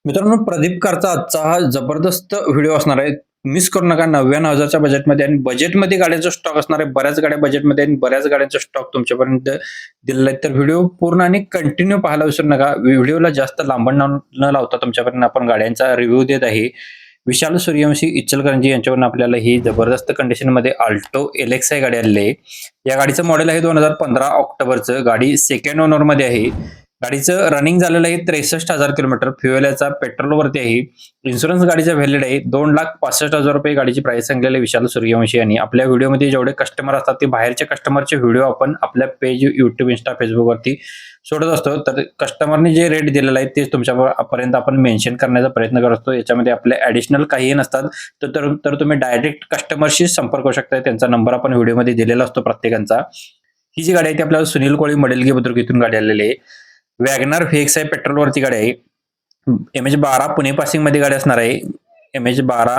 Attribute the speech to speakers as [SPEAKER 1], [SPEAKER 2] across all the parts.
[SPEAKER 1] मित्रांनो, प्रदीप कारचा आजचा हा जबरदस्त व्हिडिओ असणार आहे. मिस करू नका. 99,000च्या बजेटमध्ये आणि बजेटमध्ये गाड्यांचा स्टॉक असणार आहे. बऱ्याच गाड्या बजेटमध्ये आणि बऱ्याच गाड्यांचा स्टॉक तुमच्यापर्यंत दिलेला आहे. तर व्हिडिओ पूर्ण आणि कंटिन्यू पाहायला विसरू नका. व्हिडिओला जास्त लांबण न लावता तुमच्यापर्यंत आपण गाड्यांचा रिव्ह्यू देत आहे. विशाल सूर्यवंशी इचलकरंजी यांच्यावरून आपल्याला ही जबरदस्त कंडिशनमध्ये अल्टो LXi गाडी आलेली आहे. या गाडीचं मॉडेल आहे 2015 ऑक्टोबरचं. गाडी सेकंड ओनरमध्ये आहे. गाडीचं रनिंग झालेलं आहे 63,000 किलोमीटर. फ्युएल याचा पेट्रोलवरती आहे. इन्शुरन्स गाडीचा व्हॅलिड आहे. ₹2,65,000 गाडीची प्राइस सांगलेली आहे विशाल सूर्यवंशी यांनी. आपल्या व्हिडिओमध्ये जेवढे कस्टमर असतात ते बाहेरच्या कस्टमरचे व्हिडिओ आपण आपल्या पेज YouTube, Insta, Facebookवरती सोडत असतो. तर कस्टमरने जे रेट दिलेला आहे तेच तुमच्यापर्यंत आपण मेन्शन करण्याचा प्रयत्न करत असतो. याच्यामध्ये आपले ॲडिशनल काहीही नसतात. तर तुम्ही डायरेक्ट कस्टमरशी संपर्क करू शकता. त्यांचा नंबर आपण व्हिडिओमध्ये दिलेला असतो प्रत्येकाचा. ही जी गाडी आहे ती आपल्याला सुनील कोळी मडेलगी बुद्रुक इथून गाडी आलेली आहे. वॅगनार VXi पेट्रोलवरती गाडी आहे. MH12 पुणे पासिंगमध्ये गाडी असणार आहे. MH12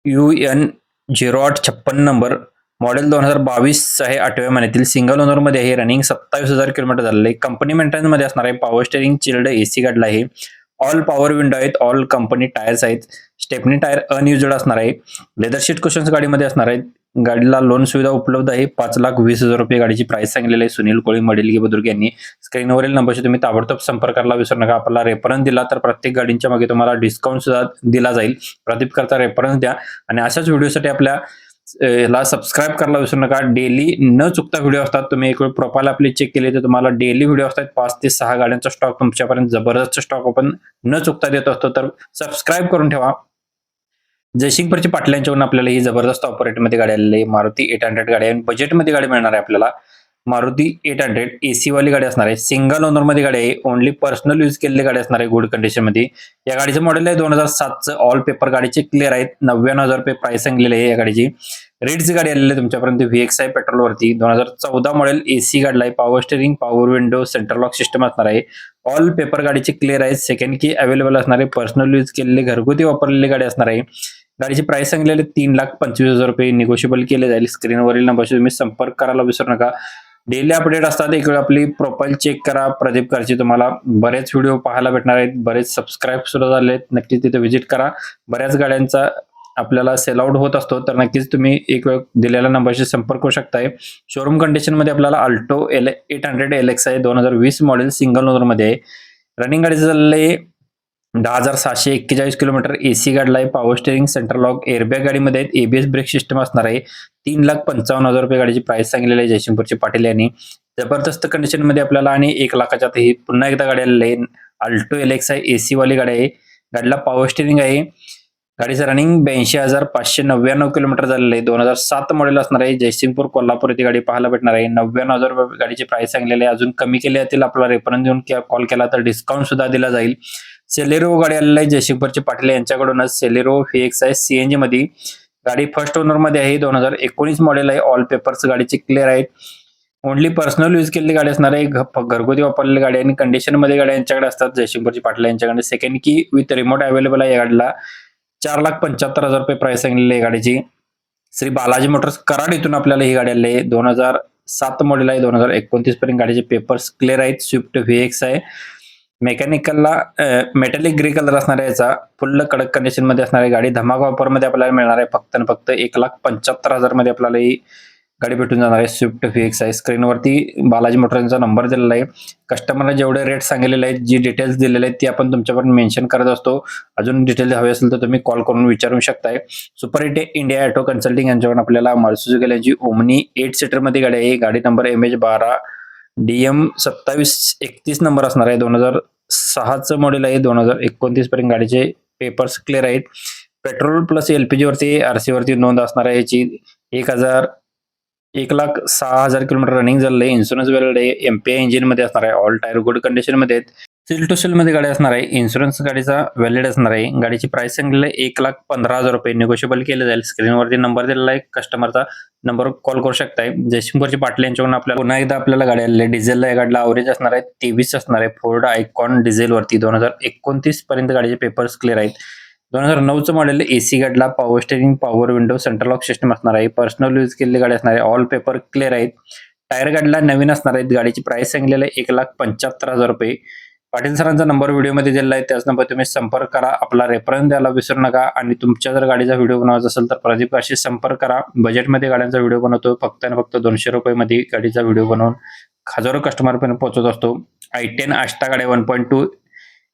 [SPEAKER 1] UN 0856 number. मॉडेल 2022 आहे. 8व्या महिन्यातील सिंगल ओनरमध्ये आहे. रनिंग 27,000 किलोमीटर झालेलं आहे. कंपनी मेंटेनन्समध्ये असणार आहे. पॉवर स्टेअरिंग, चिल्ड AC गाडीला आहे. ऑल पॉवर विंडो आहेत. ऑल कंपनी टायर्स आहेत. स्टेपनी टायर अनयुज्ड असणार आहे. लेदर शीट कुशन्स गाडीमध्ये असणार आहेत. गाडीला लोन सुविधा उपलब्ध आहे. ₹5,20,000 गाडीची प्राइस सांगलेली आहे सुनील कोळी मडेलगी बुद्रुक यांनी. स्क्रीनवरील नंबरशी तुम्ही ताबडतोब संपर्क करायला विसरू नका. आपला रेफरन्स दिला तर प्रत्येक गाडींच्या मागे तुम्हाला डिस्काउंट सुद्धा दिला जाईल. प्रदीप करता रेफरन्स द्या आणि अशाच व्हिडिओसाठी आपल्या ला सबस्क्राईब करायला विसरू नका. डेली न चुकता व्हिडिओ असतात. तुम्ही एक वेळ प्रोफाइल आपली चेक केली तर तुम्हाला डेली व्हिडिओ असतात. 5 ते 6 गाड्यांचा स्टॉक तुमच्यापर्यंत जबरदस्त स्टॉक आपण न चुकता देत असतो. तर सबस्क्राईब करून ठेवा. जयसिंगपूरची पाटील यांच्यावरून आपल्याला ही जबरदस्त ऑपरेटमध्ये गाडी आलेली आहे. मारुती 800 गाडी आहे. बजेटमध्ये गाडी मिळणार आहे आपल्याला. मारुती 800 AC वाली गाडी असणार आहे. सिंगल ओनरमध्ये गाडी आहे. ओनली पर्सनल यूज केलेली गाडी असणार आहे गुड कंडिशनमध्ये. या गाडीचं मॉडेल आहे 2007चं. ऑल पेपर गाडीचे क्लिअर आहेत. ₹99,000 प्राइस सांगलेली आहे या गाडीची. रेडची गाडी आलेली आहे तुमच्यापर्यंत VXi पेट्रोलवरती. 2014 मॉडेल AC गाडीला आहे. Power steering, power window, central lock system असणार आहे. ऑल पेपर गाडीचे क्लिअर आहेत. सेकंड की अवेलेबल असणार आहे. पर्सनल यूज केलेली घरगुती वापरलेली गाडी असणार आहे. गाडीची प्राइस सांगलेली ₹3,25,000 निगोशिएबल केले जाईल. स्क्रीनवरील नंबरशी तुम्ही संपर्क करायला विसरू नका. डेली अपडेट असतात. एक वेळ आपली प्रोफाइल चेक करा. प्रदीप कारची तुम्हाला बरेच व्हिडिओ पाहायला भेटणार आहेत. बरेच सबस्क्राईब सुद्धा झाले आहेत. नक्कीच तिथे व्हिजिट करा. बऱ्याच गाड्यांचा आपल्याला सेल आउट होत असतो. तर नक्कीच तुम्ही एक वेळ दिलेल्या नंबरशी संपर्क करू शकताय. शोरूम कंडिशनमध्ये आपल्याला अल्टो 800 LXi 2020 मॉडेल सिंगल ओनरमध्ये आहे. रनिंग गाडीचं चाललं आहे 10,741 किलोमीटर. AC गाडीला आहे. Power steering, central lock, airbag गाडीमध्ये आहेत. ABS ब्रेक सिस्टम असणार आहे. ₹3,55,000 गाडीची प्राइस सांगलेली आहे जयसिंगपूरची पाटील यांनी. जबरदस्त कंडिशनमध्ये आपल्याला आणि 1,00,000च्या ही पुन्हा एकदा गाडी आलेली आहे. अल्टो LXi AC वाली गाडी आहे. गाडीला पॉवर स्टेअरिंग आहे. गाडीचं रनिंग 82,599 किलोमीटर झालेलं आहे. 2007 मॉडेल असणार आहे. जयसिंगपूर कोल्हापूर येथे गाडी पाहायला भेटणार आहे. ₹99,000 गाडीची प्राइस सांगलेली आहे. अजून कमी केले जातील. आपला रेफरन्स देऊन कॉल केला तर डिस्काउंट सुद्धा दिला जाईल. सेलेरो गाडी आलेली आहे जयसिंगपूरचे पाटील यांच्याकडूनच. सेलेरो VXi CNG मध्ये गाडी फर्स्ट ओनर मध्ये आहे. 2019 मॉडेल आहे. ऑल पेपर्स गाडीचे क्लिअर आहेत. ओनली पर्सनल यूज केलेली गाडी असणार आहे. घरगुती वापरलेली गाडी आणि कंडिशन मध्ये गाड्या यांच्याकडे असतात. जयसिंगपूरची पाटील यांच्याकडे. सेकंड की विथ रिमोट अवेलेबल आहे या गाडीला. ₹4,75,000 प्राइस सांगलेली आहे गाडीची. श्री बालाजी मोटर्स कराड इथून आपल्याला ही गाडी आलेली आहे. 2007 मॉडेल आहे. 2029 पर्यंत गाडीचे पेपर्स क्लिअर आहेत. स्विफ्ट VXi मेकॅनिकलला मेटॅलिक ग्रे कलर असणार आहे. याचा फुल कडक कंडिशन मध्ये असणार आहे. गाडी धमाका ऑफरमध्ये आपल्याला मिळणार आहे. फक्त आणि फक्त 1,75,000 मध्ये आपल्याला ही गाडी भेटून जाणार आहे. Swift VXi. स्क्रीनवरती बालाजी मोटर्सचा नंबर दिलेला आहे. कस्टमरला जेवढे रेट सांगितलेले आहेत, जी डिटेल्स दिलेले आहेत, ती आपण तुमच्यापर्यंत मेन्शन करत असतो. अजून डिटेल्स हवे असेल तर तुम्ही कॉल करून विचारू शकताय. Super hit India auto consulting यांच्याकडून आपल्याला मारुती यांची ओमनी 8 सीटर मध्ये गाडी आहे. गाडी नंबर MH12 DM 2731 नंबर असणार आहे. 2006चं मॉडेल आहे. 2029 पर्यंत गाडीचे पेपर्स क्लिअर आहेत. पेट्रोल प्लस LPG वरती RC वरती नोंद असणार आहे. याची 1,06,000 किलोमीटर रनिंग झालेलं आहे. इन्शुरन्स व्हॅलिड आहे. MPI इंजिन मध्ये असणार आहे. ऑल टायर गुड कंडिशन मध्ये आहेत. सील टू सील मध्ये गाडी असणार आहे. इन्शुरन्स गाडीचा व्हॅलिड असणार आहे. गाडीची प्राइस सांगितलेली आहे ₹1,15,000 निगोशिएबल केले जाईल. स्क्रीनवरती नंबर दिलेला आहे. कस्टमरचा नंबर कॉल करू शकताय. जयसिंगपूरची पाटील यांच्याकडून आपल्याला पुन्हा एकदा आपल्याला गाडी आलेली आहे. डिझेलला या गाडीला अवरेज असणार आहे 23 असणार आहे. फोर्ड आयकॉन डिझेल वरती 2029 पर्यंत गाडीचे पेपर्स क्लिअर आहेत. 2009चं मॉडेल AC गाडीला power steering, power window, central lock system असणार आहे. पर्सनल यूज केलेली गाडी असणार आहे. ऑल पेपर क्लिअर आहेत. टायर गाडीला नवीन असणार आहेत. गाडीची प्राइस सांगितलेली आहे ₹1,75,000. पाटील सरांचा नंबर व्हिडिओमध्ये दिलेला आहे, त्याच नंबर तुम्ही संपर्क करा. आपला रेफरन्स द्यायला विसरू नका. आणि तुमच्या जर गाडीचा व्हिडिओ बनवायचा असेल तर प्रदीप काशी संपर्क करा. बजेटमध्ये गाड्यांचा व्हिडिओ बनवतो. फक्त आणि फक्त 200 रुपयामध्ये गाडीचा व्हिडिओ बनवून हजारो कस्टमरपर्यंत पोहोचवत असतो. i10 आष्टा गाडी 1.2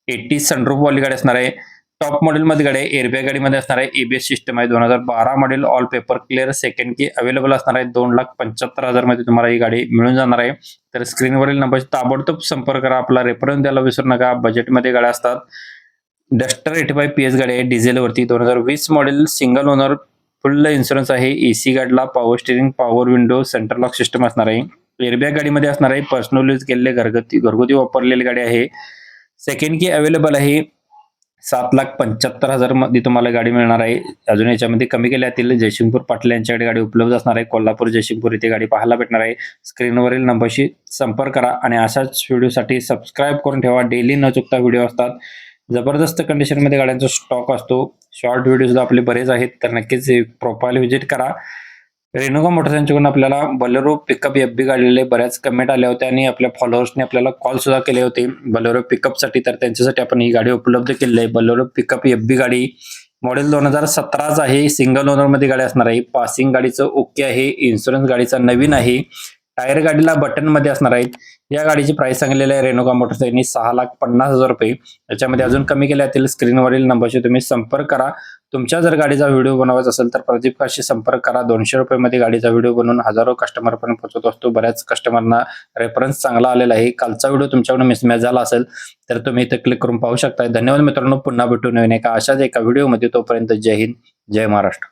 [SPEAKER 1] 80 सनरूफ वाली गाडी असणार आहे. टॉप मॉडेलमध्ये गाडी आहे. एअरबॅग गाडीमध्ये असणार आहे. एबीएस सिस्टम आहे. 2012 model, all paper clear, second key available असणार आहे. 2,75,000 मध्ये तुम्हाला ही गाडी मिळून जाणार आहे. तर स्क्रीनवरील नंबरशी ताबडतोब संपर्क करा. आपला रेफरन्स द्यायला विसरू नका. बजेटमध्ये गाड्या असतात. डस्टर 85 PS गाडी आहे डिझेलवरती. 2020 मॉडेल, सिंगल ओनर, फुल इन्शुरन्स आहे. एसी गाडीला power steering, power window, centre lock system असणार आहे. एअरबॅग गाडीमध्ये असणार आहे. पर्सनल यूज केलेले घरगुती वापरलेली गाडी आहे. सेकंड की अवेलेबल आहे. 7,75,000 मध्ये तुम्हाला गाडी मिळणार आहे. अजून याच्यामध्ये कमी केल्यातील जयसिंगपूर पाटील यांच्याकडे गाडी उपलब्ध असणार आहे. कोल्हापूर जयसिंगपूर इथे गाडी पाहायला भेटणार आहे. स्क्रीनवरील नंबरशी संपर्क करा. आणि अशाच व्हिडिओसाठी सबस्क्राईब करून ठेवा. डेली न चुकता व्हिडिओ असतात. जबरदस्त कंडिशनमध्ये गाड्यांचा स्टॉक असतो. शॉर्ट व्हिडिओ सुद्धा आपले बरेच आहेत, तर नक्कीच प्रोफाईल व्हिजिट करा. रेणुका मोटर्स यांच्याकडून आपल्याला बलेरो पिकअप FB गाडीले बऱ्याच कमेंट आल्या होत्या आणि आपल्या फॉलोअर्सने आपल्याला कॉल सुद्धा केले होते बलेरो पिकअपसाठी. तर त्यांच्यासाठी आपण ही गाडी उपलब्ध केली आहे. बलेरो पिकअप FB गाडी मॉडेल 2017 आहे. सिंगल ओनर मध्ये गाडी असणार आहे. पासिंग गाडीचं ओके आहे. इन्शुरन्स गाडीचा नवीन आहे. टायर गाडीला बटन मध्ये असणार आहेत. या गाडीची प्राइस सांगलेली आहे रेणुका मोटर्स यांनी 6,50,000 रुपये. याच्यामध्ये अजून कमी केल्यातील स्क्रीनवरील नंबरशी तुम्ही संपर्क करा. तुमच्या जर गाडीचा व्हिडिओ बनवायचा असेल तर प्रदीप काशी संपर्क करा. 200 रुपयामध्ये गाडीचा व्हिडिओ बनवून हजारो कस्टमरपर्यंत पोहोचत असतो. बऱ्याच कस्टमरना रेफरन्स चांगला आलेला आहे. कालचा व्हिडिओ तुमच्याकडून मिसमॅच झाला असेल तर तुम्ही इथे क्लिक करून पाहू शकता. धन्यवाद मित्रांनो. पुन्हा भेटू नवीन एका अशाच एका व्हिडिओमध्ये. तोपर्यंत जय हिंद, जय महाराष्ट्र.